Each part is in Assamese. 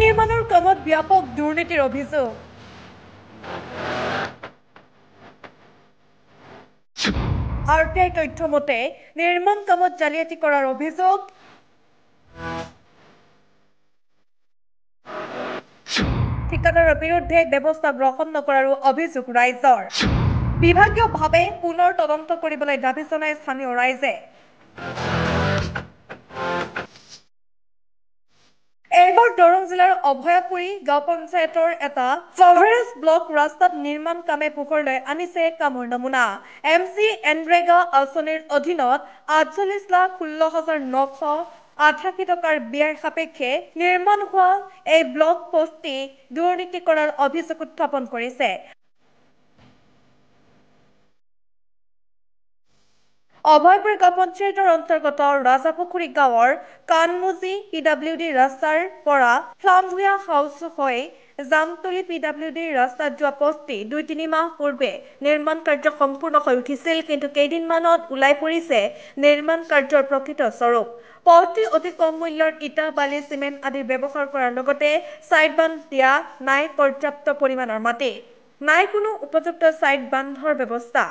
নিৰ্মাণৰ কামত ব্যাপক দুৰ্নীতিৰ অভিযোগ RTI তথ্য মতে নিৰ্মাণ কামত জালিয়াতি কৰাৰ অভিযোগ ঠিকাদাৰৰ বিৰুদ্ধে ব্যৱস্থা গ্ৰহণ নকৰাৰো অভিযোগ ৰাইজৰ বিভাগীয়ভাৱে পুনৰ তদন্ত কৰিবলৈ দাবী জনায় স্থানীয় ৰাইজে এইবাৰ দৰং জিলাৰ অভয়াপুৰী গাঁও পঞ্চায়তৰ এটা কভাৰেজ ব্লক ৰাস্তাত নিৰ্মাণ কামে পোহৰলৈ আনিছে কামৰ নমুনা MC এনৰেগা আঁচনিৰ অধীনত 48,16,988 টকাৰ ব্যয় সাপেক্ষে নিৰ্মাণ হোৱা এই ব্লক পোষ্টটি দুৰ্নীতি কৰাৰ অভিযোগ উত্থাপন কৰিছে অভয়পুৰী গাঁও পঞ্চায়তৰ অন্তৰ্গত ৰাজাপুখুৰী গাঁৱৰ কানমুজি PWD ৰাস্তাৰ পৰা ফ্লামভুয়া হাউচ হৈ জামতলী PWD ৰাস্তাত যোৱা পোষ্টটি 2-3 মাহ পূৰ্বে নিৰ্মাণ কাৰ্য সম্পূৰ্ণ হৈ উঠিছিল কিন্তু কেইদিনমানত ওলাই পৰিছে নিৰ্মাণ কাৰ্যৰ প্ৰকৃত স্বৰূপ পোষ্টটি অতি কম মূল্যৰ ইটা বালি চিমেণ্ট আদি ব্যৱহাৰ কৰাৰ লগতে সাইড বান্ধ দিয়া নাই পৰ্যাপ্ত পৰিমাণৰ মাটি নাই কোনো উপযুক্ত সাইড বান্ধৰ ব্যৱস্থা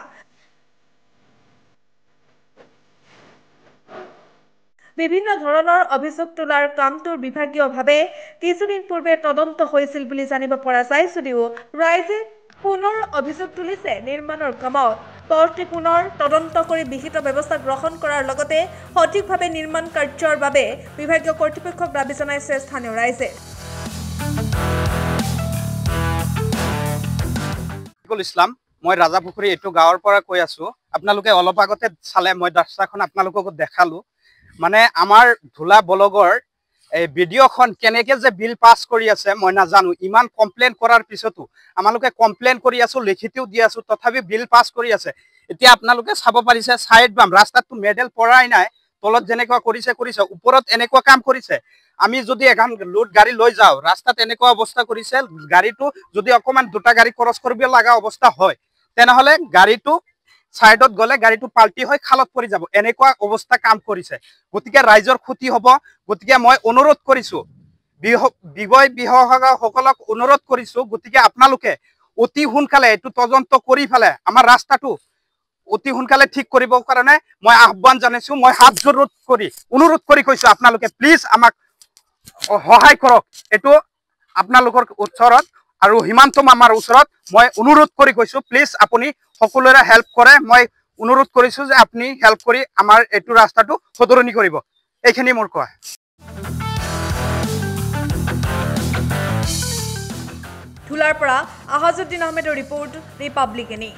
বিভিন্ন ধৰণৰ অভিযোগ তোলাৰ কামটোৰ বিভাগীয়ভাৱে কিছুদিন পূৰ্বে তদন্ত হৈছিল বুলি জানিব পৰা যায় যদিও ৰাইজে পুনৰ অভিযোগ তুলিছে নিৰ্মাণৰ কামত পোষ্টটি পুনৰ তদন্ত কৰি বিহিত ব্যৱস্থা গ্ৰহণ কৰাৰ লগতে সঠিকভাৱে নিৰ্মাণ কাৰ্যৰ বাবে বিভাগীয় কৰ্তৃপক্ষক দাবী জনাইছে স্থানীয় ৰাইজে ইছলাম মই ৰাজাপুখুৰী এটো গাঁৱৰ পৰা কৈ আছো আপোনালোকে অলপ আগতে চালে মই ৰাস্তাখন আপোনালোকক দেখালো মানে আমাৰ ধুলা বলগৰ এই ভিডিঅখন কেনেকে যে বিল পাস কৰি আছে মই নাজানো ইমান কমপ্লেইন কৰাৰ পিছতো আমালোকে কমপ্লেইন কৰি আছো লিখিতও দি আছো তথাপি বিল পাস কৰি আছে এতিয়া আপোনালোকে চাব পাৰিছে সাইড বাম ৰাস্তাটো মেডেল পৰাই নাই তলত যেনেকুৱা কৰিছে ওপৰত এনেকুৱা কাম কৰিছে আমি যদি এখন লোড গাড়ী লৈ যাও ৰাস্তাত এনেকুৱা অৱস্থা কৰিছে গাড়ীটো যদি অকমান দুটা গাড়ী ক্ৰছ কৰিব লগা অৱস্থা হয় তেনেহলে গাড়ীটো সাইডত গলে গাড়ীটো পাল্টি হৈ খালত পৰি যাব এনেকুৱা অৱস্থা কাম কৰিছে গতিকে ৰাইজৰ ক্ষতি হ'ব গতিকে মই অনুৰোধ কৰিছো বিভাগসকলক অনুৰোধ কৰিছো গতিকে আপোনালোকে অতি সোনকালে এটো তদন্ত কৰি ফেলে আমাৰ ৰাস্তাটো অতি সোনকালে ঠিক কৰিব কাৰণে মই আহ্বান জনাইছো মই হাত জোৰ কৰি অনুৰোধ কৰি কৈছো আপোনালোকে প্লিজ আমাক সহায় কৰক এটো আপোনালোকৰ ওচৰত আৰু হিমান্ত মামাৰ ওচৰত মই অনুৰোধ কৰি কৈছো প্লিজ আপুনি সকলোৰে হেল্প কৰে মই অনুৰোধ কৰিছো যে আপুনি হেল্প কৰি আমাৰ এটো ৰাস্তাটো সদৰণি কৰিব এইখিনি মোৰ কোৱা ধুলাৰ পৰা আহাজুদ্দিন আহমেদৰ ৰিপৰ্ট ৰিপাব্লিকানী